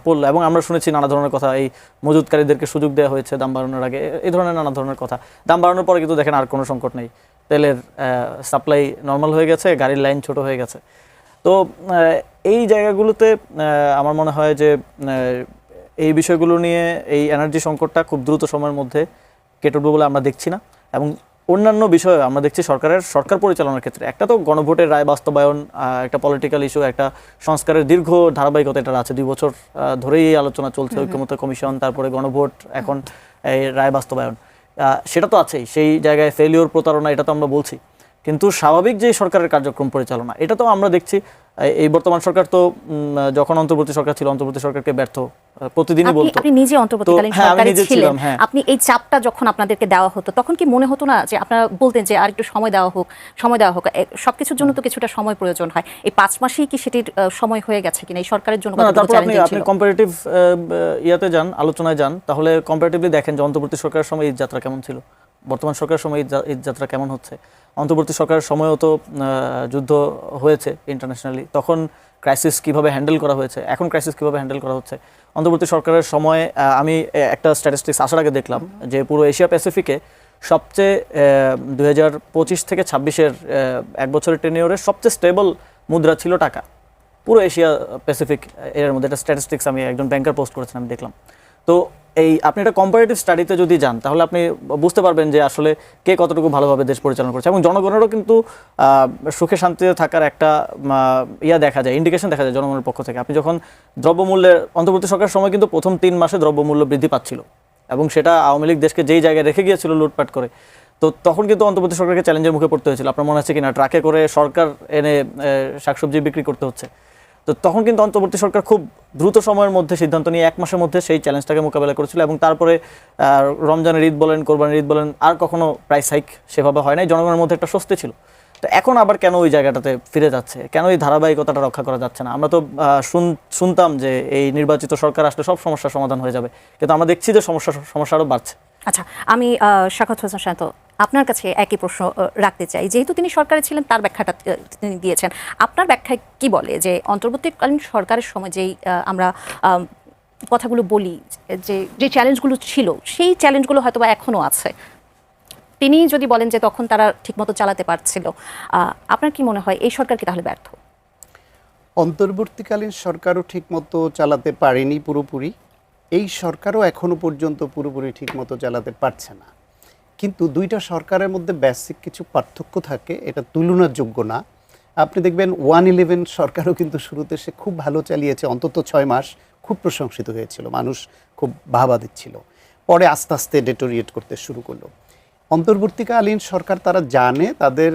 পড়লো এবং আমরা শুনেছি নানা ধরনের কথা, এই মজুতকারীদেরকে সুযোগ দেওয়া হয়েছে দাম বাড়ানোর আগে, এই ধরনের নানা ধরনের কথা। দাম বাড়ানোর পরে কিন্তু দেখেন আর কোনো সংকট নেই, তেলের সাপ্লাই নর্মাল হয়ে গেছে, গাড়ির লাইন ছোট হয়ে গেছে। তো এই জায়গাগুলোতে আমার মনে হয় যে এই বিষয়গুলো নিয়ে এই এনার্জি সংকটটা খুব দ্রুত সময়ের মধ্যে কেটে উঠবে বলে আমরা দেখছি না। এবং অন্যান্য বিষয়ে আমরা দেখছি সরকার পরিচালনার ক্ষেত্রে একটা তো গণভোটের রায় বাস্তবায়ন, একটা পলিটিক্যাল ইস্যু, একটা সংস্কারের দীর্ঘ ধারাবাহিকতা এটা আছে, 2 বছর ধরেই এই আলোচনা চলছে, ঐক্যমত্য কমিশন, তারপরে গণভোট, এখন এই রায় বাস্তবায়ন, সেটা তো আছেই। সেই জায়গায় ফেলিওর, প্রতারণা, এটা তো আমরা বলছি, কিন্তু স্বাভাবিক যে সরকারের কার্যক্রম পরিচালনা এটা তো আমরা দেখছি। এই বর্তমান সরকার তো যখন অন্তর্বর্তী সরকার ছিল অন্তর্বর্তী সরকারকে ব্যর্থ প্রতিদিনই বলতো। আপনি নিজে অন্তর্বর্তীকালীন সরকারে ছিলেন, আপনি এই চাপটা যখন আপনাদেরকে দেওয়া হতো তখন কি মনে হতো না যে আপনারা বলতেন যে আর একটু সময় দেওয়া হোক সবকিছুর জন্য তো কিছুটা সময় প্রয়োজন হয়, এই 5 মাসেই কি সেটির সময় হয়ে গেছে কিনা এই সরকারের জন্য? আপনি কম্পারেটিভ ইয়াতে যান, আলোচনায় যান, তাহলে কম্পারেটিভলি দেখেন যে অন্তর্বর্তী সরকারের সময় এই যাত্রা কেমন ছিল, বর্তমান সরকারের সময় এই যাত্রা কেমন হচ্ছে। অন্তর্বর্তী সরকারের সময়ও তো যুদ্ধ হয়েছে ইন্টারন্যাশনালি, তখন ক্রাইসিস কিভাবে হ্যান্ডেল করা হয়েছে, এখন ক্রাইসিস কিভাবে হ্যান্ডেল করা হচ্ছে। অন্তর্বর্তী সরকারের সময় আমি একটা স্ট্যাটিস্টিক্স আসার আগে দেখলাম যে পুরো এশিয়া প্যাসিফিকে সবচেয়ে 2025 থেকে 26-এর 1 বছরের টেনিওরের সবচেয়ে স্টেবল মুদ্রা ছিল টাকা, পুরো এশিয়া প্যাসিফিক এর মধ্যে। একটা স্ট্যাটিস্টিক্স আমি একজন ব্যাংকার পোস্ট করেছেন, আমি দেখলাম। তো এই আপনি একটা কম্পারেটিভ স্টাডিতে যদি যান তাহলে আপনি বুঝতে পারবেন যে আসলে কে কতটুকু ভালোভাবে দেশ পরিচালনা করছে। এবং জনগণেরও কিন্তু সুখে শান্তিতে থাকার একটা দেখা যায়, ইন্ডিকেশন দেখা যায় জনগণের পক্ষ থেকে। আপনি যখন দ্রব্যমূল্যের অন্তর্বর্তী সরকারের সময় কিন্তু প্রথম 3 মাসে দ্রব্যমূল্য বৃদ্ধি পাচ্ছিল এবং সেটা আওয়ামী লীগ দেশকে যেই জায়গায় রেখে গিয়েছিল লুটপাট করে, তো তখন কিন্তু অন্তর্বর্তী সরকারকে চ্যালেঞ্জের মুখে পড়তে হয়েছিল। আপনার মনে আছে কিনা, ট্রাকে করে সরকার এনে শাকসবজি বিক্রি করতে হচ্ছে। তো তখন কিন্তু অন্তর্বর্তী সরকার খুব দ্রুত সময়ের মধ্যে সিদ্ধান্ত নিয়ে 1 মাসের মধ্যে সেই চ্যালেঞ্জটাকে মোকাবেলা করেছিল। এবং তারপরে রমজানের ঈদ বলেন, কোরবানির ঈদ বলেন, আর কখনো প্রাইস হাইক সেভাবে হয় নাই, জনগণের মধ্যে একটা স্বস্তি ছিল। তো এখন আবার কেন ওই জায়গাটাতে ফিরে যাচ্ছে, কেন এই ধারাবাহিকতাটা রক্ষা করা যাচ্ছে না? আমরা তো শুনতাম যে এই নির্বাচিত সরকার আসলে সব সমস্যার সমাধান হয়ে যাবে, কিন্তু আমরা দেখছি যে সমস্যা আরও বাড়ছে। আচ্ছা, আমি শাখাওয়াত হোসেন শান্ত আপনার কাছে একই প্রশ্ন রাখতে চাই। যেহেতু তিনি সরকারে ছিলেন তার ব্যাখ্যাটা তিনি দিয়েছেন, আপনার ব্যাখ্যায় কি বলে যে অন্তর্বর্তীকালীন সরকারের সময় যেই আমরা কথাগুলো বলি যে চ্যালেঞ্জগুলো ছিল সেই চ্যালেঞ্জগুলো হয়তো বা এখনও আছে, তিনি যদি বলেন যে তখন তারা ঠিকমতো চালাতে পারছিল, আপনার কি মনে হয় এই সরকার কি তাহলে ব্যর্থ? অন্তর্বর্তীকালীন সরকারও ঠিকমতো চালাতে পারেনি পুরোপুরি, এই সরকারও এখনো পর্যন্ত পুরোপুরি ঠিকমতো চালাতে পারছে না। কিন্তু 2টা সরকারের মধ্যে বেসিক কিছু পার্থক্য থাকে, এটা তুলনার যোগ্য না। আপনি দেখবেন 111 সরকারও কিন্তু শুরুতে সে খুব ভালো চালিয়েছে, অন্তত 6 মাস খুব প্রশংসিত হয়েছিল, মানুষ খুব বাহবা দিচ্ছিল। পরে আস্তে আস্তে ডেটোরিয়েট করতে শুরু করলো। অন্তর্বর্তীকালীন সরকার তারা জানে তাদের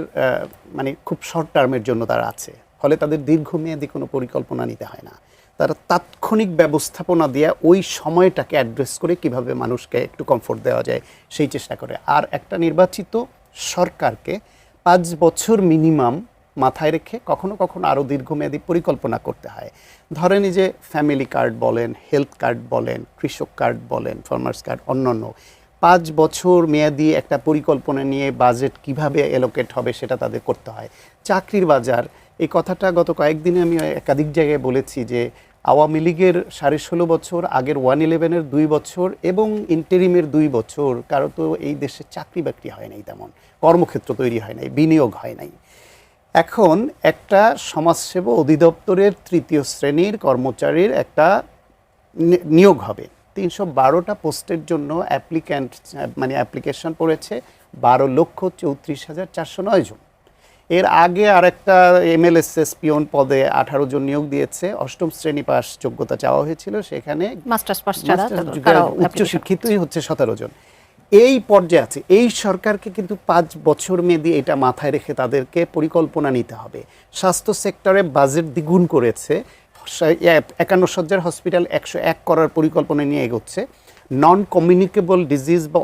মানে খুব শর্ট টার্মের জন্য তারা আছে, ফলে তাদের দীর্ঘমেয়াদী কোনো পরিকল্পনা নিতে হয় না। তারা তাৎক্ষণিক ব্যবস্থাপনা দিয়ে ওই সময়টাকে অ্যাড্রেস করে কিভাবে মানুষকে একটু কমফোর্ট দেওয়া যায় সেই চেষ্টা করে। আর একটা নির্বাচিত সরকারকে 5 বছর মিনিমাম মাথায় রেখে কখনো কখনো আরও দীর্ঘমেয়াদী পরিকল্পনা করতে হয়। ধরেন এই যে ফ্যামিলি কার্ড বলেন, হেলথ কার্ড বলেন, কৃষক কার্ড বলেন, ফার্মার্স কার্ড, অন্যান্য 5 বছর মেয়াদি একটা পরিকল্পনা নিয়ে বাজেট কিভাবে অ্যালোকেট হবে সেটা তাদের করতে হয়। চাকরির বাজার, এই কথাটা গত কয়েকদিনে আমি একাধিক জায়গায় বলেছি যে আওয়ামী লীগের 16.5 বছর, আগের 111-এর 2 বছর এবং ইন্টেরিমের 2 বছর কারো তো এই দেশে চাকরি বাকরি হয় নাই, তেমন কর্মক্ষেত্র তৈরি হয় নাই, বিনিয়োগ হয় নাই। এখন একটা সমাজসেবা অধিদপ্তরের 3য় শ্রেণীর কর্মচারীর একটা নিয়োগ হবে। 312টা পোস্টের জন্য অ্যাপ্লিকেশন পড়েছে 12,34,409 জন। এর আগে আরেকটা MLSS পিওন পদে 18 জন নিয়োগ দিয়েছে। 8ম শ্রেণী পাস যোগ্যতা চাওয়া হয়েছিল, সেখানে মাস্টার্স পাস ছাড়া তারাও উচ্চশিক্ষিতই হচ্ছে 17 জন। এই পর্যায়ে আছে। এই সরকারকে কিন্তু 5 বছর মেয়াদি এটা মাথায় রেখে তাদেরকে পরিকল্পনা নিতে হবে। স্বাস্থ্য সেক্টরে বাজেট দ্বিগুণ করেছে, 51 শয্যার হসপিটাল 101 করার পরিকল্পনা নিয়ে এগোচ্ছে। নন কমিউনিকেবল ডিজিজ বা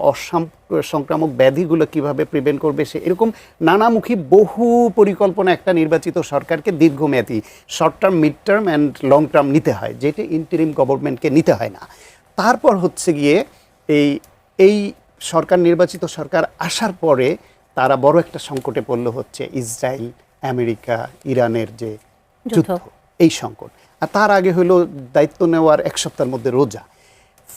অসংক্রামক ব্যাধিগুলো কিভাবে প্রিভেন্ট করবে সে এরকম নানামুখী বহু পরিকল্পনা একটা নির্বাচিত সরকারকে দীর্ঘমেয়াদী short term, mid term and long term নিতে হয়, যেটা ইন্টারিম গভর্নমেন্টকে নিতে হয় না। তারপর হচ্ছে গিয়ে এই সরকার, নির্বাচিত সরকার আসার পরে তারা বড় একটা সংকটে পড়ল, হচ্ছে ইসরায়েল, আমেরিকা, ইরানের যে যুদ্ধ, এই সংকট। আর তার আগে হলো দায়িত্ব নেওয়ার 1 সপ্তাহের মধ্যে রোজা।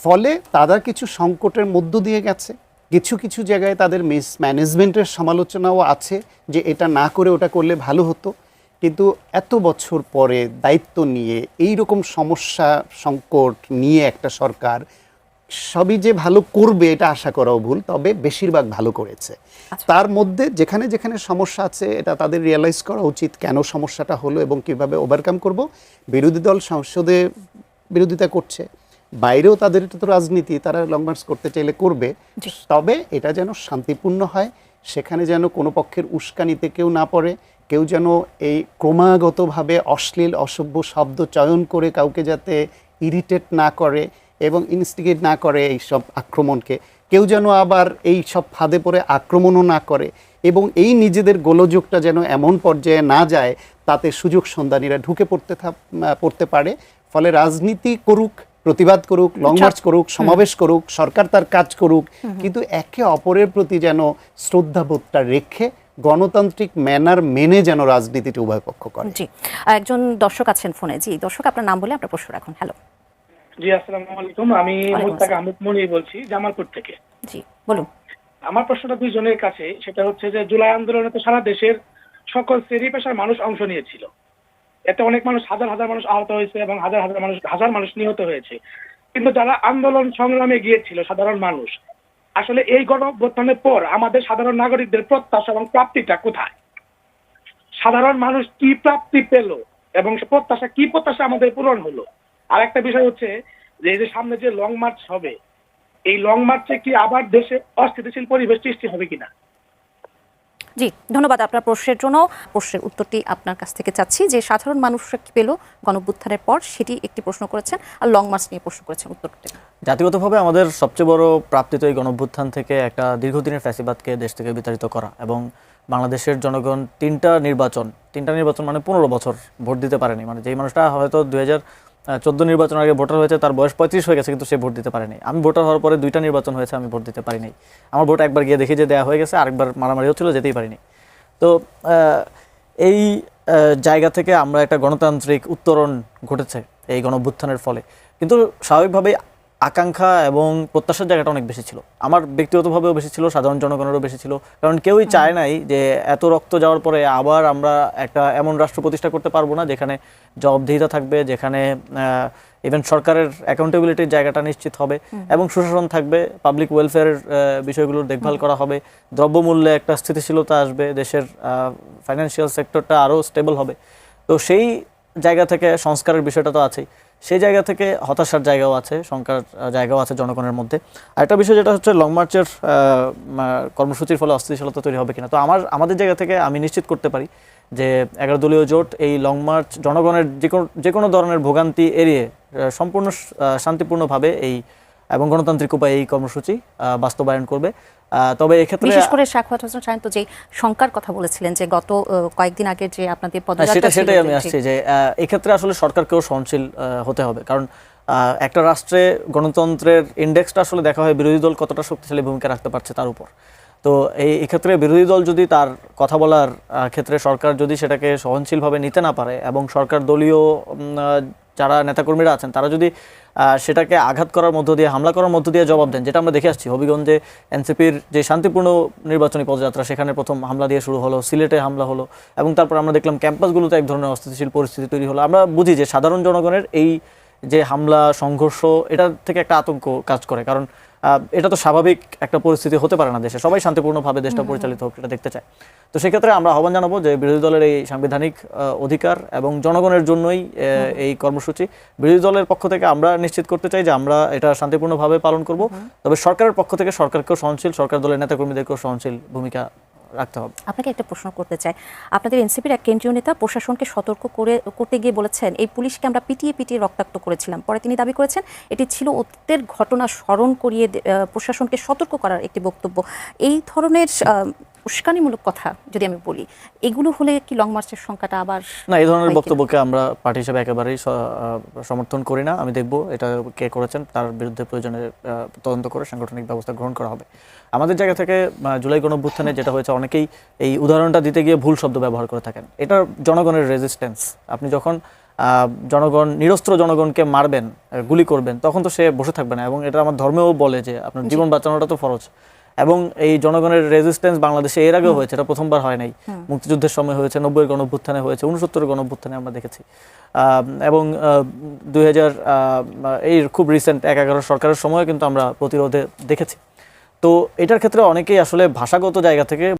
ফলে তারা কিছু সংকটের মধ্য দিয়ে গেছে। কিছু কিছু জায়গায় তাদের মিসম্যানেজমেন্টের সমালোচনাও আছে যে এটা না করে ওটা করলে ভালো হতো। কিন্তু এত বছর পরে দায়িত্ব নিয়ে এই রকম সমস্যা সংকট নিয়ে একটা সরকার সবই যে ভালো করবে এটা আশা করাও ভুল, তবে বেশিরভাগ ভালো করেছে। তার মধ্যে যেখানে যেখানে সমস্যা আছে এটা তাদের রিয়েলাইজ করা উচিত কেন সমস্যাটা হলো এবং কিভাবে ওভারকাম করব। বিরোধী দল সংসদে বিরোধিতা করছে, বাইরেও তাদের এটা তো রাজনীতি, তারা লং মার্চ করতে চাইলে করবে, তবে এটা যেন শান্তিপূর্ণ হয়। সেখানে যেন কোনো পক্ষের উস্কানিতে কেউ না পড়ে, কেউ যেন এই ক্রমাগতভাবে অশ্লীল অসভ্য শব্দ চয়ন করে কাউকে যাতে ইরিটেট না করে এবং ইনস্টিগেট না করে এই সব আক্রমণকে, কেউ যেন আবার এই সব ফাঁদে পড়ে আক্রমণও না করে এবং এই নিজেদের গোলযোগটা যেন এমন পর্যায়ে না যায় তাতে সুযোগ সন্ধানীরা ঢুকে পড়তে পারে। ফলে রাজনীতি করুক, প্রতিবাদ করুক, লং মার্চ করুক, সমাবেশ করুক, সরকার তার কাজ করুক, কিন্তু একে অপরের প্রতি যেন শ্রদ্ধাবোধটা রেখে গণতান্ত্রিক ম্যানার মেনে যেন রাজনীতিটা উভয় পক্ষ করে। জি, একজন দর্শক আছেন ফোনে। জি দর্শক, আপনার নাম বলে আপনার প্রশ্ন রাখুন। হ্যালো। জি, আসসালামু আলাইকুম। আমি মুস্তাক আহমেদ মনির বলছি, জামালপুর থেকে। জি বলুন। আমার প্রশ্নটা দুইজনের কাছে, সেটা হচ্ছে যে জুলাই আন্দোলনে তো সারা দেশের সকল শ্রেণী পেশার মানুষ অংশ নিয়েছিল। এতে অনেক মানুষ, হাজার হাজার মানুষ আহত হয়েছে এবং হাজার মানুষ নিহত হয়েছে। কিন্তু যারা আন্দোলন সংগ্রামে গিয়েছিল, সাধারণ মানুষ, আসলে এই গণঅভ্যুত্থানের পর আমাদের সাধারণ নাগরিকদের প্রত্যাশা এবং প্রাপ্তিটা কোথায়? সাধারণ মানুষ কি প্রাপ্তি পেল এবং কি প্রত্যাশা আমাদের পূরণ হলো? আর একটা বিষয় হচ্ছে যে এই যে সামনে যে লং মার্চ হবে, এই লং মার্চে কি আবার দেশে অস্থিতিশীল পরিবেশ সৃষ্টি হবে কিনা? জি ধন্যবাদ আপনার প্রশ্নের জন্য। প্রশ্নের উত্তরটি আপনার কাছ থেকে চাচ্ছি যে সাধারণ মানুষরা কি পেল গণঅভ্যুত্থানের পর, সেটি একটি প্রশ্ন করেছেন, আর লং মার্চ নিয়ে প্রশ্ন করেছেন। উত্তরটি জাতিগতভাবে আমাদের সবচেয়ে বড় প্রাপ্তি তো এই গণঅভ্যুত্থান থেকে একটা দীর্ঘদিনের ফ্যাসিবাদকে দেশ থেকে বিতাড়িত করা এবং বাংলাদেশের জনগণ তিনটা নির্বাচন মানে 15 বছর ভোট দিতে পারেনি। মানে যেই মানুষটা হয়তো 2014 নির্বাচন আগে ভোটার হয়েছে, তার বয়স 35 হয়ে গেছে, কিন্তু সে ভোট দিতে পারেনি। আমি ভোটার হওয়ার পরে 2টা নির্বাচন হয়েছে, আমি ভোট দিতে পারিনি। আমার ভোট একবার গিয়ে দেখি যে দেওয়া হয়ে গেছে, আরেকবার মারামারি হচ্ছিল, যেতেই পারিনি। তো এই জায়গা থেকে আমরা একটা গণতান্ত্রিক উত্তরণ ঘটেছে এই গণঅভ্যুত্থানের ফলে। কিন্তু স্বাভাবিকভাবেই আকাঙ্ক্ষা এবং প্রত্যাশার জায়গাটা অনেক বেশি ছিল, আমার ব্যক্তিগতভাবেও বেশি ছিল, সাধারণ জনগণেরও বেশি ছিল। কারণ কেউই চায় নাই যে এত রক্ত যাওয়ার পরে আবার আমরা একটা এমন রাষ্ট্র প্রতিষ্ঠা করতে পারবো না যেখানে জবাবদিহিতা থাকবে, যেখানে ইভেন সরকারের অ্যাকাউন্টেবিলিটির জায়গাটা নিশ্চিত হবে এবং সুশাসন থাকবে, পাবলিক ওয়েলফেয়ারের বিষয়গুলোর দেখভাল করা হবে, দ্রব্যমূল্যে একটা স্থিতিশীলতা আসবে, দেশের ফাইন্যান্সিয়াল সেক্টরটা আরও স্টেবল হবে। তো সেই জায়গা থেকে সংস্কারের বিষয়টা তো আছেই। সেই জায়গা থেকে হতাশার জায়গাও আছে, শঙ্কার জায়গাও আছে জনগণের মধ্যে। আরেকটা বিষয় যেটা হচ্ছে লং মার্চের কর্মসূচির ফলে অস্থিতিশীলতা তৈরি হবে কিনা। তো আমাদের জায়গা থেকে আমি নিশ্চিত করতে পারি যে 11 দলীয় জোট এই লং মার্চ জনগণের যে কোনো ধরনের ভোগান্তি এড়িয়ে সম্পূর্ণ শান্তিপূর্ণভাবে এবং গণতান্ত্রিক উপায়ে এই কর্মসূচি বাস্তবায়ন করবে। তবে এক্ষেত্রে বিশেষ করে সাখাওয়াত হোসেন শান্ত যে শঙ্কার কথা বলেছিলেন যে গত কয়েকদিন আগে যে আপনাদের পদযাত্রা ছিল, সেটাই আমি আসছি যে এক্ষেত্রে আসলে সরকারকেও সহনশীল হতে হবে। কারণ একটা রাষ্ট্রে গণতন্ত্রের ইন্ডেক্সটা আসলে দেখা হয় বিরোধী দল কতটা শক্তিশালী ভূমিকা রাখতে পারছে তার উপর। তো এই ক্ষেত্রে বিরোধী দল যদি তার কথা বলার ক্ষেত্রে সরকার যদি সেটাকে সহনশীলভাবে নিতে না পারে এবং সরকার দলীয় যারা নেতাকর্মীরা আছেন তারা যদি সেটাকে আঘাত করার মধ্য দিয়ে, হামলা করার মধ্য দিয়ে জবাব দেন, যেটা আমরা দেখে আসছি হবিগঞ্জে এনসিপির যে শান্তিপূর্ণ নির্বাচনী পদযাত্রা সেখানে প্রথম হামলা দিয়ে শুরু হলো, সিলেটে হামলা হলো এবং তারপর আমরা দেখলাম ক্যাম্পাসগুলোতে এক ধরনের অস্থিতিশীল পরিস্থিতি তৈরি হলো। আমরা বুঝি যে সাধারণ জনগণের এই যে হামলা সংঘর্ষ এটা থেকে একটা আতঙ্ক কাজ করে, কারণ এটা তো স্বাভাবিক একটা পরিস্থিতি হতে পারে না দেশে, সবাই শান্তিপূর্ণভাবে দেশটা পরিচালিত হোক এটা দেখতে চায়। তো সেক্ষেত্রে আমরা আহ্বান জানাবো যে বিরোধী দলের এই সাংবিধানিক অধিকার এবং জনগণের জন্যই এই কর্মসূচি, বিরোধী দলের পক্ষ থেকে আমরা নিশ্চিত করতে চাই যে আমরা এটা শান্তিপূর্ণভাবে পালন করব। তবে সরকারের পক্ষ থেকে সরকারকেও সহনশীল, সরকার দলের নেতাকর্মীদেরকেও সহনশীল ভূমিকা রাখতে হবে। আপনাকে একটা প্রশ্ন করতে চাই, আপনাদের এনসিপির এক কেন্দ্রীয় নেতা প্রশাসনকে সতর্ক করতে গিয়ে বলেছেন এই পুলিশকে আমরা পিটিয়ে রক্তাক্ত করেছিলাম। পরে তিনি দাবি করেছেন এটি ছিল অতীতের ঘটনা স্মরণ করিয়ে প্রশাসনকে সতর্ক করার একটি বক্তব্য। এই ধরনের উস্কানিমূলক কথা যদি আমি বলি, এগুলো হলে কি লং মার্চের সংখ্যাটা আবার না, এই ধরনের বক্তব্যকে আমরা পার্টি হিসেবে একেবারেই সমর্থন করি না। আমি দেখব এটা কে করেছেন, তার বিরুদ্ধে প্রয়োজনে তদন্ত করে সাংগঠনিক ব্যবস্থা গ্রহণ করা হবে। আমাদের জায়গা থেকে জুলাই গণঅভ্যুত্থানে যেটা হয়েছে, অনেকেই এই উদাহরণটা দিতে গিয়ে ভুল শব্দ ব্যবহার করে থাকেন। এটা জনগণের রেজিস্ট্যান্স। আপনি যখন নিরস্ত্র জনগণকে মারবেন, গুলি করবেন, তখন তো সে বসে থাকবে না। এবং এটা আমার ধর্মেও বলে যে আপনার জীবন বাঁচানোটা তো ফরজ। এবং এই জনগণের রেজিস্ট্যান্স বাংলাদেশে এর আগেও হয়েছে, এটা প্রথমবার হয় নাই। মুক্তিযুদ্ধের সময় হয়েছে, 90-এর গণঅভ্যুত্থানে হয়েছে, 69-এর গণঅভ্যুত্থানে আমরা দেখেছি, এবং 2000 এই খুব রিসেন্ট 11 সরকারের সময় কিন্তু আমরা প্রতিরোধে দেখেছি। তো এটার ক্ষেত্রে অনেকেই আসলে ভাষাগত জায়গা থেকে